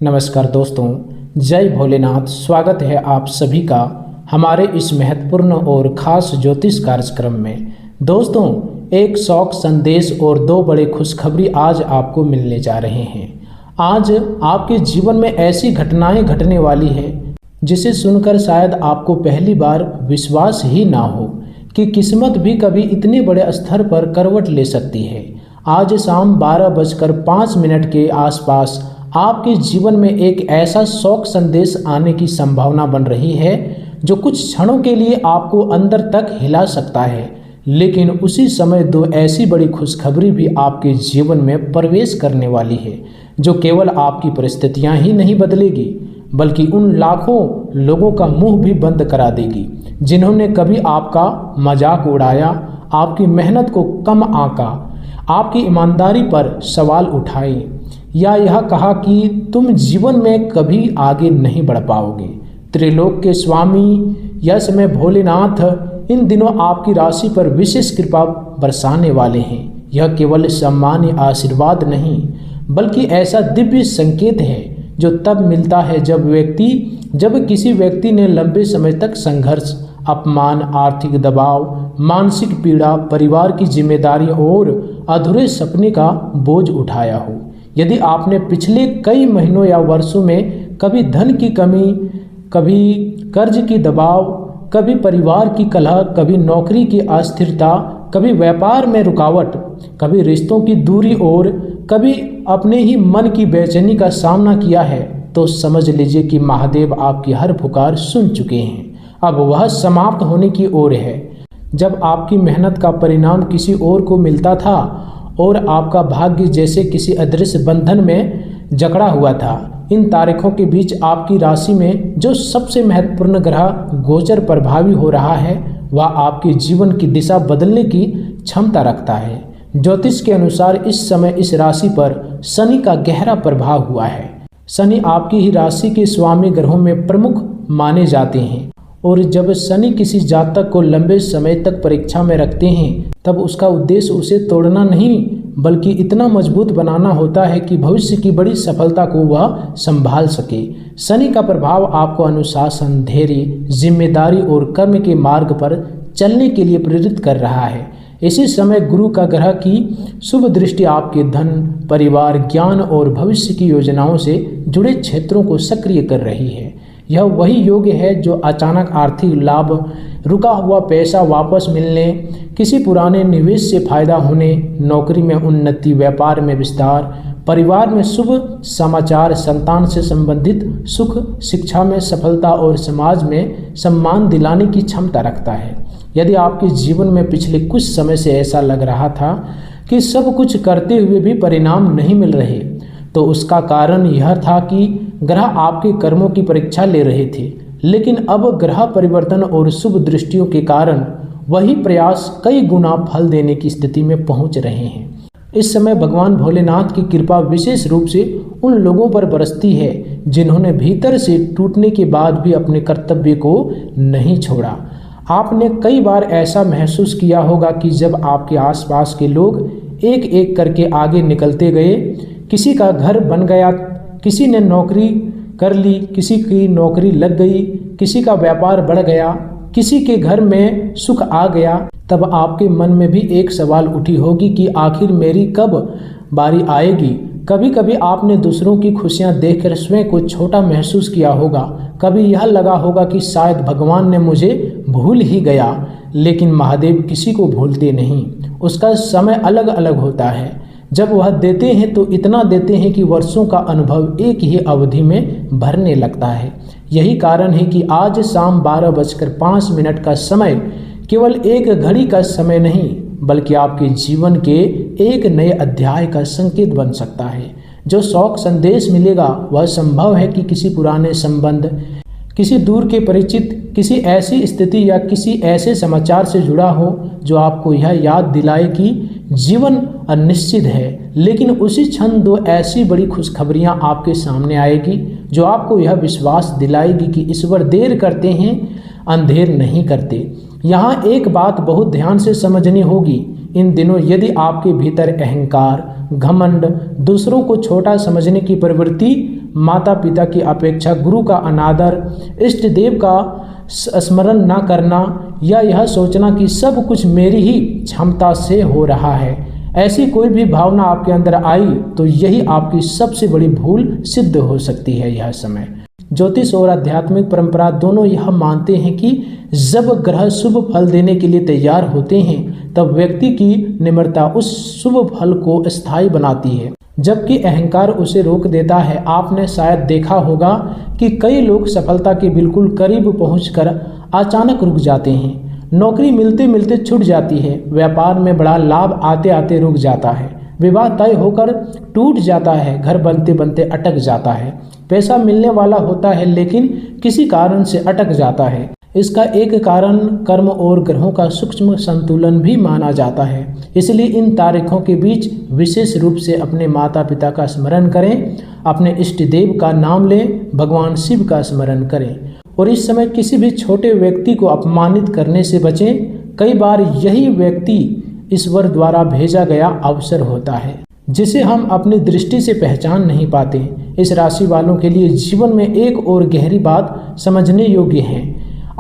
नमस्कार दोस्तों, जय भोलेनाथ। स्वागत है आप सभी का हमारे इस महत्वपूर्ण और ख़ास ज्योतिष कार्यक्रम में। दोस्तों, एक शौक संदेश और दो बड़े खुशखबरी आज आपको मिलने जा रहे हैं। आज आपके जीवन में ऐसी घटनाएं घटने वाली है जिसे सुनकर शायद आपको पहली बार विश्वास ही ना हो कि किस्मत भी कभी इतने बड़े स्तर पर करवट ले सकती है। आज शाम 12:05 के आसपास आपके जीवन में एक ऐसा शौक संदेश आने की संभावना बन रही है जो कुछ क्षणों के लिए आपको अंदर तक हिला सकता है, लेकिन उसी समय दो ऐसी बड़ी खुशखबरी भी आपके जीवन में प्रवेश करने वाली है जो केवल आपकी परिस्थितियां ही नहीं बदलेगी बल्कि उन लाखों लोगों का मुंह भी बंद करा देगी जिन्होंने कभी आपका मजाक उड़ाया, आपकी मेहनत को कम आंका, आपकी ईमानदारी पर सवाल उठाए या यह कहा कि तुम जीवन में कभी आगे नहीं बढ़ पाओगे। त्रिलोक के स्वामी यश में भोलेनाथ इन दिनों आपकी राशि पर विशेष कृपा बरसाने वाले हैं। यह केवल सामान्य आशीर्वाद नहीं बल्कि ऐसा दिव्य संकेत है जो तब मिलता है जब किसी व्यक्ति ने लंबे समय तक संघर्ष, अपमान, आर्थिक दबाव, मानसिक पीड़ा, परिवार की जिम्मेदारी और अधूरे सपने का बोझ उठाया हो। यदि आपने पिछले कई महीनों या वर्षों में कभी धन की कमी, कभी कर्ज की दबाव, कभी परिवार की कलह, कभी नौकरी की अस्थिरता, कभी व्यापार में रुकावट, कभी रिश्तों की दूरी और कभी अपने ही मन की बेचैनी का सामना किया है, तो समझ लीजिए कि महादेव आपकी हर पुकार सुन चुके हैं। अब वह समाप्त होने की ओर है। जब आपकी मेहनत का परिणाम किसी और को मिलता था और आपका भाग्य जैसे किसी अदृश्य बंधन में जकड़ा हुआ था, इन तारीखों के बीच आपकी राशि में जो सबसे महत्वपूर्ण ग्रह गोचर प्रभावी हो रहा है वह आपके जीवन की दिशा बदलने की क्षमता रखता है। ज्योतिष के अनुसार इस समय इस राशि पर शनि का गहरा प्रभाव हुआ है। शनि आपकी ही राशि के स्वामी ग्रहों में प्रमुख माने जाते हैं और जब शनि किसी जातक को लंबे समय तक परीक्षा में रखते हैं तब उसका उद्देश्य उसे तोड़ना नहीं बल्कि इतना मजबूत बनाना होता है कि भविष्य की बड़ी सफलता को वह संभाल सके। शनि का प्रभाव आपको अनुशासन, धैर्य, जिम्मेदारी और कर्म के मार्ग पर चलने के लिए प्रेरित कर रहा है। इसी समय गुरु का ग्रह की शुभ दृष्टि आपके धन, परिवार, ज्ञान और भविष्य की योजनाओं से जुड़े क्षेत्रों को सक्रिय कर रही है। यह वही योग है जो अचानक आर्थिक लाभ, रुका हुआ पैसा वापस मिलने, किसी पुराने निवेश से फायदा होने, नौकरी में उन्नति, व्यापार में विस्तार, परिवार में शुभ समाचार, संतान से संबंधित सुख, शिक्षा में सफलता और समाज में सम्मान दिलाने की क्षमता रखता है। यदि आपके जीवन में पिछले कुछ समय से ऐसा लग रहा था कि सब कुछ करते हुए भी परिणाम नहीं मिल रहे, तो उसका कारण यह था कि ग्रह आपके कर्मों की परीक्षा ले रहे थे। लेकिन अब ग्रह परिवर्तन और शुभ दृष्टियों के कारण वही प्रयास कई गुना फल देने की स्थिति में पहुंच रहे हैं। इस समय भगवान भोलेनाथ की कृपा विशेष रूप से उन लोगों पर बरसती है जिन्होंने भीतर से टूटने के बाद भी अपने कर्तव्य को नहीं छोड़ा। आपने कई बार ऐसा महसूस किया होगा कि जब आपके आसपास के लोग एक एक करके आगे निकलते गए, किसी का घर बन गया, किसी ने नौकरी कर ली, किसी की नौकरी लग गई, किसी का व्यापार बढ़ गया, किसी के घर में सुख आ गया, तब आपके मन में भी एक सवाल उठी होगी कि आखिर मेरी कब बारी आएगी। कभी कभी आपने दूसरों की खुशियां देखकर स्वयं को छोटा महसूस किया होगा। कभी यह लगा होगा कि शायद भगवान ने मुझे भूल ही गया, लेकिन महादेव किसी को भूलते नहीं। उसका समय अलग अलग होता है। जब वह देते हैं तो इतना देते हैं कि वर्षों का अनुभव एक ही अवधि में भरने लगता है। यही कारण है कि आज शाम 12:05 का समय केवल एक घड़ी का समय नहीं बल्कि आपके जीवन के एक नए अध्याय का संकेत बन सकता है। जो शौक संदेश मिलेगा वह संभव है कि किसी पुराने संबंध, किसी दूर के परिचित, किसी ऐसी स्थिति या किसी ऐसे समाचार से जुड़ा हो जो आपको यह याद दिलाए कि जीवन अनिश्चित है। लेकिन उसी क्षण दो ऐसी बड़ी खुशखबरियां आपके सामने आएगी जो आपको यह विश्वास दिलाएगी कि ईश्वर देर करते हैं, अंधेर नहीं करते। यहाँ एक बात बहुत ध्यान से समझनी होगी। इन दिनों यदि आपके भीतर अहंकार, घमंड, दूसरों को छोटा समझने की प्रवृत्ति माता पिता की अपेक्षा, गुरु का अनादर, इष्ट देव का स्मरण न करना या यह सोचना कि सब कुछ मेरी ही क्षमता से हो रहा है, ऐसी कोई भी भावना आपके अंदर आई तो यही आपकी सबसे बड़ी भूल सिद्ध हो सकती है। यह समय ज्योतिष और आध्यात्मिक परंपरा दोनों यह मानते हैं कि जब ग्रह शुभ फल देने के लिए तैयार होते हैं तब व्यक्ति की निम्रता उस शुभ फल को स्थायी बनाती है, जबकि अहंकार उसे रोक देता है। आपने शायद देखा होगा कि कई लोग सफलता के बिल्कुल करीब पहुंचकर अचानक रुक जाते हैं। नौकरी मिलते मिलते छूट जाती है, व्यापार में बड़ा लाभ आते आते रुक जाता है, विवाह तय होकर टूट जाता है, घर बनते बनते अटक जाता है, पैसा मिलने वाला होता है लेकिन किसी कारण से अटक जाता है। इसका एक कारण कर्म और ग्रहों का सूक्ष्म संतुलन भी माना जाता है। इसलिए इन तारीखों के बीच विशेष रूप से अपने माता पिता का स्मरण करें, अपने इष्ट देव का नाम लें, भगवान शिव का स्मरण करें और इस समय किसी भी छोटे व्यक्ति को अपमानित करने से बचें। कई बार यही व्यक्ति ईश्वर द्वारा भेजा गया अवसर होता है जिसे हम अपनी दृष्टि से पहचान नहीं पाते। इस राशि वालों के लिए जीवन में एक और गहरी बात समझने योग्य है।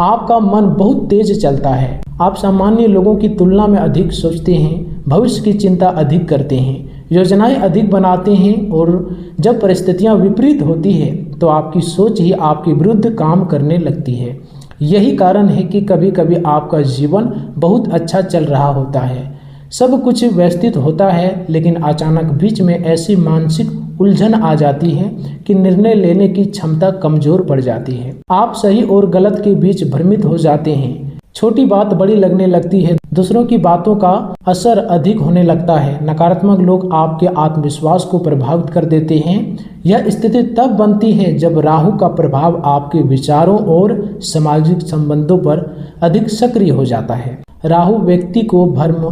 आपका मन बहुत तेज चलता है, आप सामान्य लोगों की तुलना में अधिक सोचते हैं, भविष्य की चिंता अधिक करते हैं, योजनाएं अधिक बनाते हैं और जब परिस्थितियां विपरीत होती है तो आपकी सोच ही आपके विरुद्ध काम करने लगती है। यही कारण है कि कभी कभी आपका जीवन बहुत अच्छा चल रहा होता है, सब कुछ व्यवस्थित होता है, लेकिन अचानक बीच में ऐसी मानसिक उलझन आ जाती है कि निर्णय लेने की क्षमता कमजोर पड़ जाती है। आप सही और गलत के बीच भ्रमित हो जाते हैं, छोटी बात बड़ी लगने लगती है, दूसरों की बातों का असर अधिक होने लगता है। नकारात्मक लोग आपके आत्मविश्वास को प्रभावित कर देते हैं। यह स्थिति तब बनती है जब राहु का प्रभाव आपके विचारों और सामाजिक संबंधों पर अधिक सक्रिय हो जाता है। राहु व्यक्ति को भ्रम,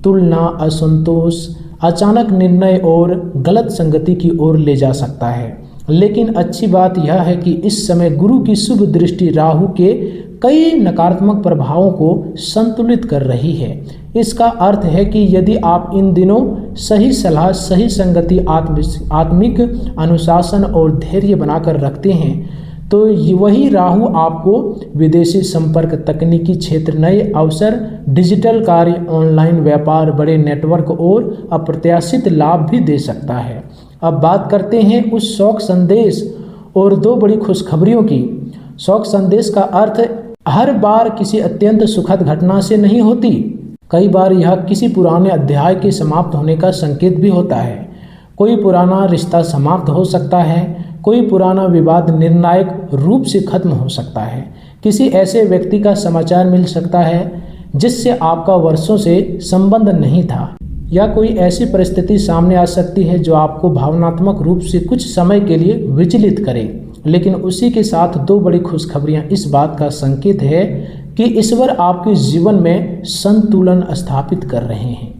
तुलना, असंतोष, अचानक निर्णय और गलत संगति की ओर ले जा सकता है। लेकिन अच्छी बात यह है कि इस समय गुरु की शुभ दृष्टि राहु के कई नकारात्मक प्रभावों को संतुलित कर रही है। इसका अर्थ है कि यदि आप इन दिनों सही सलाह, सही संगति, आत्मिक अनुशासन और धैर्य बनाकर रखते हैं तो वही राहु आपको विदेशी संपर्क, तकनीकी क्षेत्र, नए अवसर, डिजिटल कार्य, ऑनलाइन व्यापार, बड़े नेटवर्क और अप्रत्याशित लाभ भी दे सकता है। अब बात करते हैं उस शौक संदेश और दो बड़ी खुशखबरियों की। शौक संदेश का अर्थ हर बार किसी अत्यंत सुखद घटना से नहीं होती, कई बार यह किसी पुराने अध्याय के समाप्त होने का संकेत भी होता है। कोई पुराना रिश्ता समाप्त हो सकता है, कोई पुराना विवाद निर्णायक रूप से खत्म हो सकता है, किसी ऐसे व्यक्ति का समाचार मिल सकता है जिससे आपका वर्षों से संबंध नहीं था, या कोई ऐसी परिस्थिति सामने आ सकती है जो आपको भावनात्मक रूप से कुछ समय के लिए विचलित करे। लेकिन उसी के साथ दो बड़ी खुशखबरियां इस बात का संकेत है कि ईश्वर आपके जीवन में संतुलन स्थापित कर रहे हैं।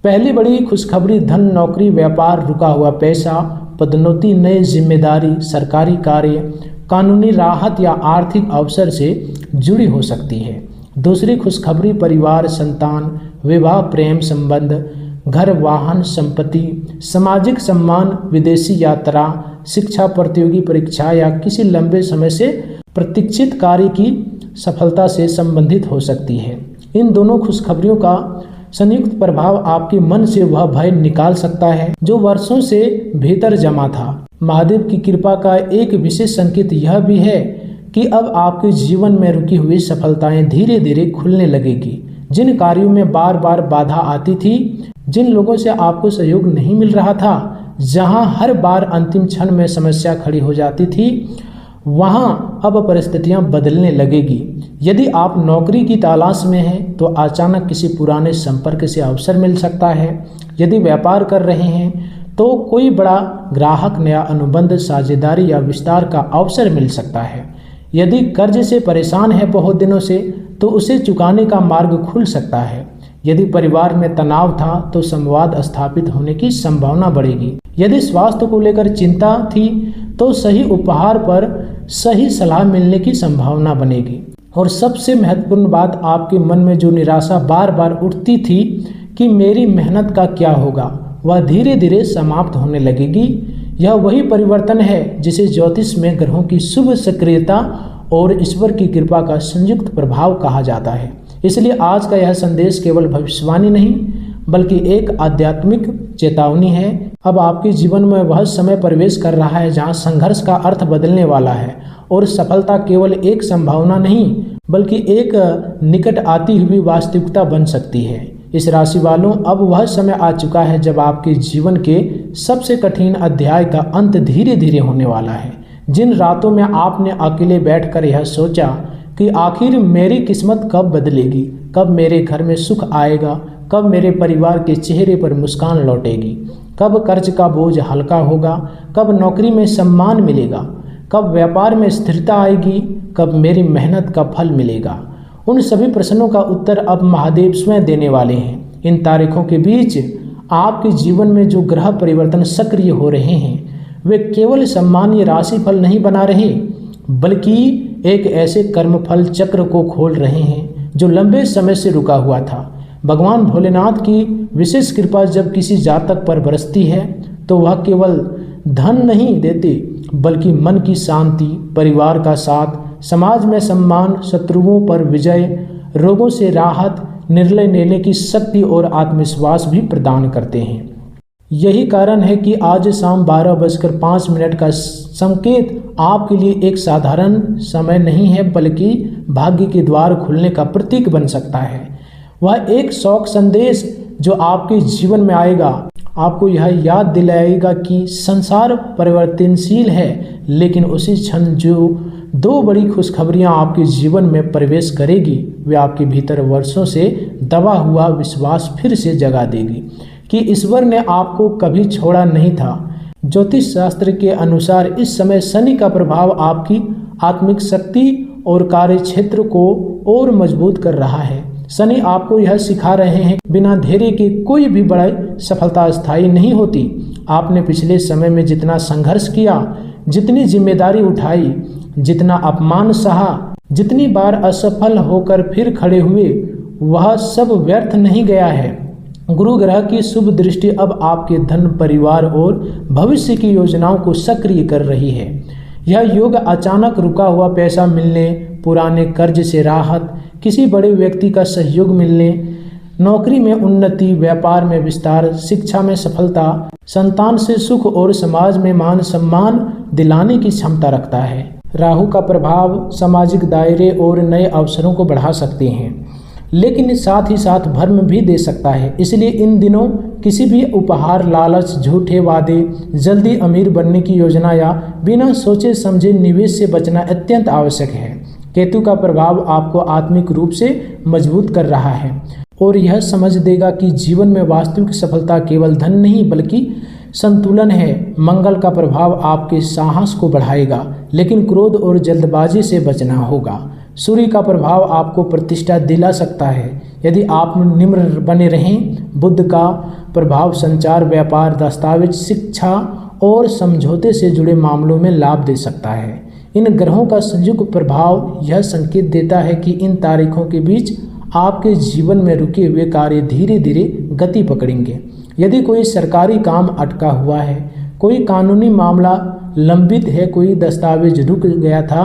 पहली बड़ी खुशखबरी धन, नौकरी, व्यापार, रुका हुआ पैसा, पदोन्नति, नई जिम्मेदारी, सरकारी कार्य, कानूनी राहत या आर्थिक अवसर से जुड़ी हो सकती है। दूसरी खुशखबरी परिवार, संतान, विवाह, प्रेम संबंध, घर, वाहन, संपत्ति, सामाजिक सम्मान, विदेशी यात्रा, शिक्षा, प्रतियोगी परीक्षा या किसी लंबे समय से प्रतीक्षित कार्य की सफलता से संबंधित हो सकती है। इन दोनों खुशखबरियों का संयुक्त प्रभाव आपके मन से वह भय निकाल सकता है जो वर्षों से भीतर जमा था। महादेव की कृपा का एक विशेष संकेत यह भी है कि अब आपके जीवन में रुकी हुई सफलताएं धीरे धीरे खुलने लगेगी। जिन कार्यों में बार बार बाधा आती थी, जिन लोगों से आपको सहयोग नहीं मिल रहा था, जहां हर बार अंतिम क्षण में समस्या खड़ी हो जाती थी, वहां अब परिस्थितियां बदलने लगेगी। यदि आप नौकरी की तलाश में हैं तो अचानक किसी पुराने संपर्क से अवसर मिल सकता है। यदि व्यापार कर रहे हैं तो कोई बड़ा ग्राहक, नया अनुबंध, साझेदारी या विस्तार का अवसर मिल सकता है। यदि कर्ज से परेशान है बहुत दिनों से तो उसे चुकाने का मार्ग खुल सकता है। यदि परिवार में तनाव था तो संवाद स्थापित होने की संभावना बढ़ेगी। यदि स्वास्थ्य को लेकर चिंता थी तो सही उपहार पर सही सलाह मिलने की संभावना बनेगी। और सबसे महत्वपूर्ण बात, आपके मन में जो निराशा बार बार उठती थी कि मेरी मेहनत का क्या होगा, वह धीरे धीरे समाप्त होने लगेगी। यह वही परिवर्तन है जिसे ज्योतिष में ग्रहों की शुभ सक्रियता और ईश्वर की कृपा का संयुक्त प्रभाव कहा जाता है। इसलिए आज का यह संदेश केवल भविष्यवाणी नहीं बल्कि एक आध्यात्मिक चेतावनी है। अब आपके जीवन में वह समय प्रवेश कर रहा है जहां संघर्ष का अर्थ बदलने वाला है और सफलता केवल एक संभावना नहीं बल्कि एक निकट आती हुई वास्तविकता बन सकती है। इस राशि वालों, अब वह समय आ चुका है जब आपके जीवन के सबसे कठिन अध्याय का अंत धीरे धीरे होने वाला है। जिन रातों में आपने अकेले बैठकर यह सोचा कि आखिर मेरी किस्मत कब बदलेगी, कब मेरे घर में सुख आएगा, कब मेरे परिवार के चेहरे पर मुस्कान लौटेगी, कब कर्ज का बोझ हल्का होगा, कब नौकरी में सम्मान मिलेगा, कब व्यापार में स्थिरता आएगी, कब मेरी मेहनत का फल मिलेगा, उन सभी प्रश्नों का उत्तर अब महादेव स्वयं देने वाले हैं। इन तारीखों के बीच आपके जीवन में जो ग्रह परिवर्तन सक्रिय हो रहे हैं वे केवल सामान्य राशिफल नहीं बना रहे बल्कि एक ऐसे कर्मफल चक्र को खोल रहे हैं जो लंबे समय से रुका हुआ था। भगवान भोलेनाथ की विशेष कृपा जब किसी जातक पर बरसती है तो वह केवल धन नहीं देते बल्कि मन की शांति, परिवार का साथ, समाज में सम्मान, शत्रुओं पर विजय, रोगों से राहत, निर्णय लेने की शक्ति और आत्मविश्वास भी प्रदान करते हैं। यही कारण है कि आज शाम 12:05 का संकेत आपके लिए एक साधारण समय नहीं है बल्कि भाग्य के द्वार खुलने का प्रतीक बन सकता है। वह एक शौक संदेश जो आपके जीवन में आएगा, आपको यह याद दिलाएगा कि संसार परिवर्तनशील है, लेकिन उसी क्षण जो दो बड़ी खुशखबरियां आपके जीवन में प्रवेश करेगी वे आपके भीतर वर्षों से दबा हुआ विश्वास फिर से जगा देगी कि ईश्वर ने आपको कभी छोड़ा नहीं था। ज्योतिष शास्त्र के अनुसार इस समय शनि का प्रभाव आपकी आत्मिक शक्ति और कार्य क्षेत्र को और मजबूत कर रहा है। शनि आपको यह सिखा रहे हैं बिना धैर्य के कोई भी बड़ी सफलता स्थायी नहीं होती। आपने पिछले समय में जितना संघर्ष किया, जितनी जिम्मेदारी उठाई, जितना अपमान सहा, जितनी बार असफल होकर फिर खड़े हुए, वह सब व्यर्थ नहीं गया है। गुरु ग्रह की शुभ दृष्टि अब आपके धन, परिवार और भविष्य की योजनाओं को सक्रिय कर रही है। यह योग अचानक रुका हुआ पैसा मिलने, पुराने कर्ज से राहत, किसी बड़े व्यक्ति का सहयोग मिलने, नौकरी में उन्नति, व्यापार में विस्तार, शिक्षा में सफलता, संतान से सुख और समाज में मान सम्मान दिलाने की क्षमता रखता है। राहु का प्रभाव सामाजिक दायरे और नए अवसरों को बढ़ा सकते हैं, लेकिन साथ ही साथ भ्रम भी दे सकता है। इसलिए इन दिनों किसी भी उपहार, लालच, झूठे वादे, जल्दी अमीर बनने की योजना या बिना सोचे समझे निवेश से बचना अत्यंत आवश्यक है। केतु का प्रभाव आपको आत्मिक रूप से मजबूत कर रहा है और यह समझ देगा कि जीवन में वास्तविक सफलता केवल धन नहीं बल्कि संतुलन है। मंगल का प्रभाव आपके साहस को बढ़ाएगा, लेकिन क्रोध और जल्दबाजी से बचना होगा। सूर्य का प्रभाव आपको प्रतिष्ठा दिला सकता है यदि आप निम्र बने रहें। बुध का प्रभाव संचार, व्यापार, दस्तावेज, शिक्षा और समझौते से जुड़े मामलों में लाभ दे सकता है। इन ग्रहों का संयुक्त प्रभाव यह संकेत देता है कि इन तारीखों के बीच आपके जीवन में रुके हुए कार्य धीरे धीरे गति पकड़ेंगे। यदि कोई सरकारी काम अटका हुआ है, कोई कानूनी मामला लंबित है, कोई दस्तावेज रुक गया था,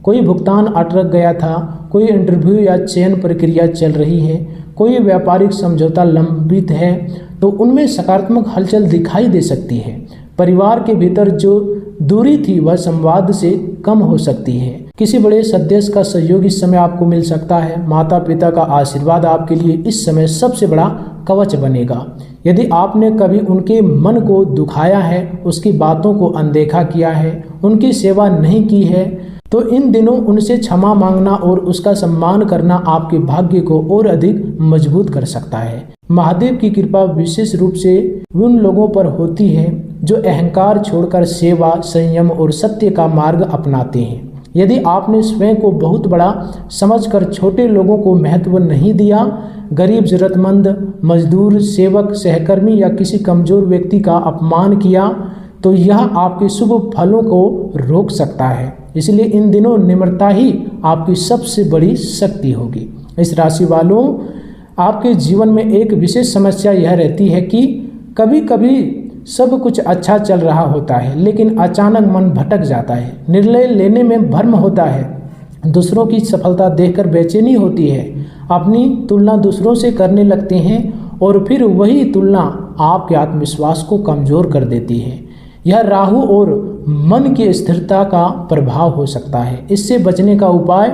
कोई भुगतान अटक गया था, कोई इंटरव्यू या चयन प्रक्रिया चल रही है, कोई व्यापारिक समझौता लंबित है, तो उनमें सकारात्मक हलचल दिखाई दे सकती है। परिवार के भीतर जो दूरी थी वह संवाद से कम हो सकती है। किसी बड़े सदस्य का सहयोग इस समय आपको मिल सकता है। माता पिता का आशीर्वाद आपके लिए इस समय सबसे बड़ा कवच बनेगा। यदि आपने कभी उनके मन को दुखाया है, उसकी बातों को अनदेखा किया है, उनकी सेवा नहीं की है, तो इन दिनों उनसे क्षमा मांगना और उसका सम्मान करना आपके भाग्य को और अधिक मजबूत कर सकता है। महादेव की कृपा विशेष रूप से उन लोगों पर होती है जो अहंकार छोड़कर सेवा, संयम और सत्य का मार्ग अपनाते हैं। यदि आपने स्वयं को बहुत बड़ा समझकर छोटे लोगों को महत्व नहीं दिया, गरीब, जरूरतमंद, मजदूर, सेवक, सहकर्मी या किसी कमजोर व्यक्ति का अपमान किया, तो यह आपके शुभ फलों को रोक सकता है। इसलिए इन दिनों निम्रता ही आपकी सबसे बड़ी शक्ति होगी। इस राशि वालों, आपके जीवन में एक विशेष समस्या यह रहती है कि कभी कभी सब कुछ अच्छा चल रहा होता है, लेकिन अचानक मन भटक जाता है, निर्णय लेने में भ्रम होता है, दूसरों की सफलता देखकर बेचैनी होती है, अपनी तुलना दूसरों से करने लगते हैं और फिर वही तुलना आपके आत्मविश्वास को कमज़ोर कर देती है। यह राहु और मन की स्थिरता का प्रभाव हो सकता है। इससे बचने का उपाय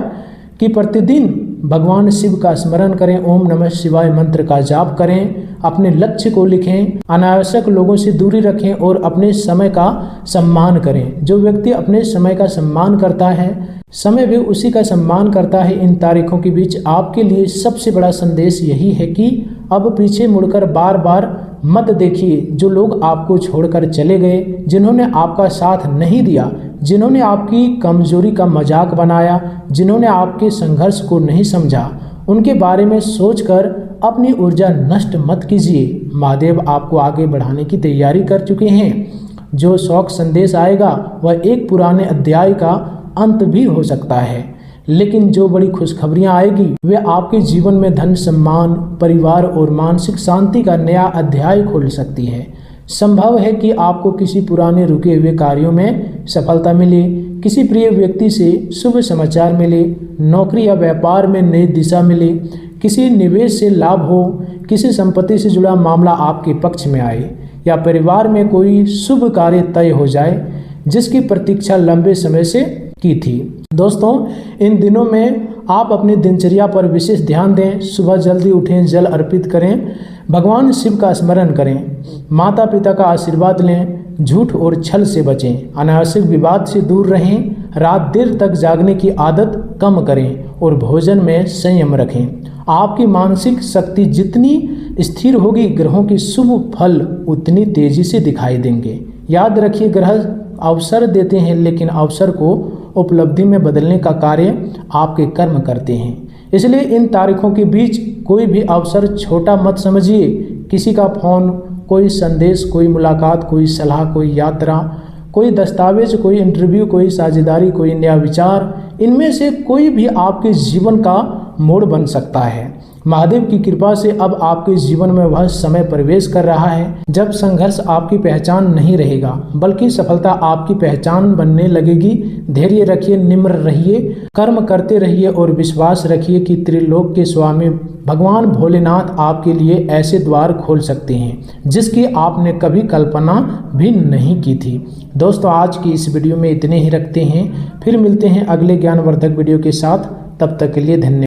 कि प्रतिदिन भगवान शिव का स्मरण करें, ओम नमः शिवाय मंत्र का जाप करें, अपने लक्ष्य को लिखें, अनावश्यक लोगों से दूरी रखें और अपने समय का सम्मान करें। जो व्यक्ति अपने समय का सम्मान करता है, समय भी उसी का सम्मान करता है। इन तारीखों के बीच आपके लिए सबसे बड़ा संदेश यही है कि अब पीछे मुड़कर बार बार मत देखिए। जो लोग आपको छोड़कर चले गए, जिन्होंने आपका साथ नहीं दिया, जिन्होंने आपकी कमजोरी का मजाक बनाया, जिन्होंने आपके संघर्ष को नहीं समझा, उनके बारे में सोचकर अपनी ऊर्जा नष्ट मत कीजिए। महादेव आपको आगे बढ़ाने की तैयारी कर चुके हैं। जो शौक संदेश आएगा वह एक पुराने अध्याय का अंत भी हो सकता है, लेकिन जो बड़ी खुशखबरियां आएगी वे आपके जीवन में धन, सम्मान, परिवार और मानसिक शांति का नया अध्याय खोल सकती है। संभव है कि आपको किसी पुराने रुके हुए कार्यों में सफलता मिले, किसी प्रिय व्यक्ति से शुभ समाचार मिले, नौकरी या व्यापार में नई दिशा मिले, किसी निवेश से लाभ हो, किसी संपत्ति से जुड़ा मामला आपके पक्ष में आए, या परिवार में कोई शुभ कार्य तय हो जाए जिसकी प्रतीक्षा लंबे समय से की थी। दोस्तों, इन दिनों में आप अपनी दिनचर्या पर विशेष ध्यान दें। सुबह जल्दी उठें, जल अर्पित करें, भगवान शिव का स्मरण करें, माता पिता का आशीर्वाद लें, झूठ और छल से बचें, अनावश्यक विवाद से दूर रहें, रात देर तक जागने की आदत कम करें और भोजन में संयम रखें। आपकी मानसिक शक्ति जितनी स्थिर होगी, ग्रहों की शुभ फल उतनी तेजी से दिखाई देंगे। याद रखिए, ग्रह अवसर देते हैं, लेकिन अवसर को उपलब्धि में बदलने का कार्य आपके कर्म करते हैं। इसलिए इन तारीखों के बीच कोई भी अवसर छोटा मत समझिए। किसी का फोन, कोई संदेश, कोई मुलाकात, कोई सलाह, कोई यात्रा, कोई दस्तावेज, कोई इंटरव्यू, कोई साझेदारी, कोई नया विचार, इनमें से कोई भी आपके जीवन का मोड़ बन सकता है। महादेव की कृपा से अब आपके जीवन में वह समय प्रवेश कर रहा है जब संघर्ष आपकी पहचान नहीं रहेगा, बल्कि सफलता आपकी पहचान बनने लगेगी। धैर्य रखिए, निम्र रहिए, कर्म करते रहिए और विश्वास रखिए कि त्रिलोक के स्वामी भगवान भोलेनाथ आपके लिए ऐसे द्वार खोल सकते हैं जिसकी आपने कभी कल्पना भी नहीं की थी। दोस्तों, आज की इस वीडियो में इतने ही रखते हैं। फिर मिलते हैं अगले ज्ञानवर्धक वीडियो के साथ। तब तक के लिए धन्यवाद।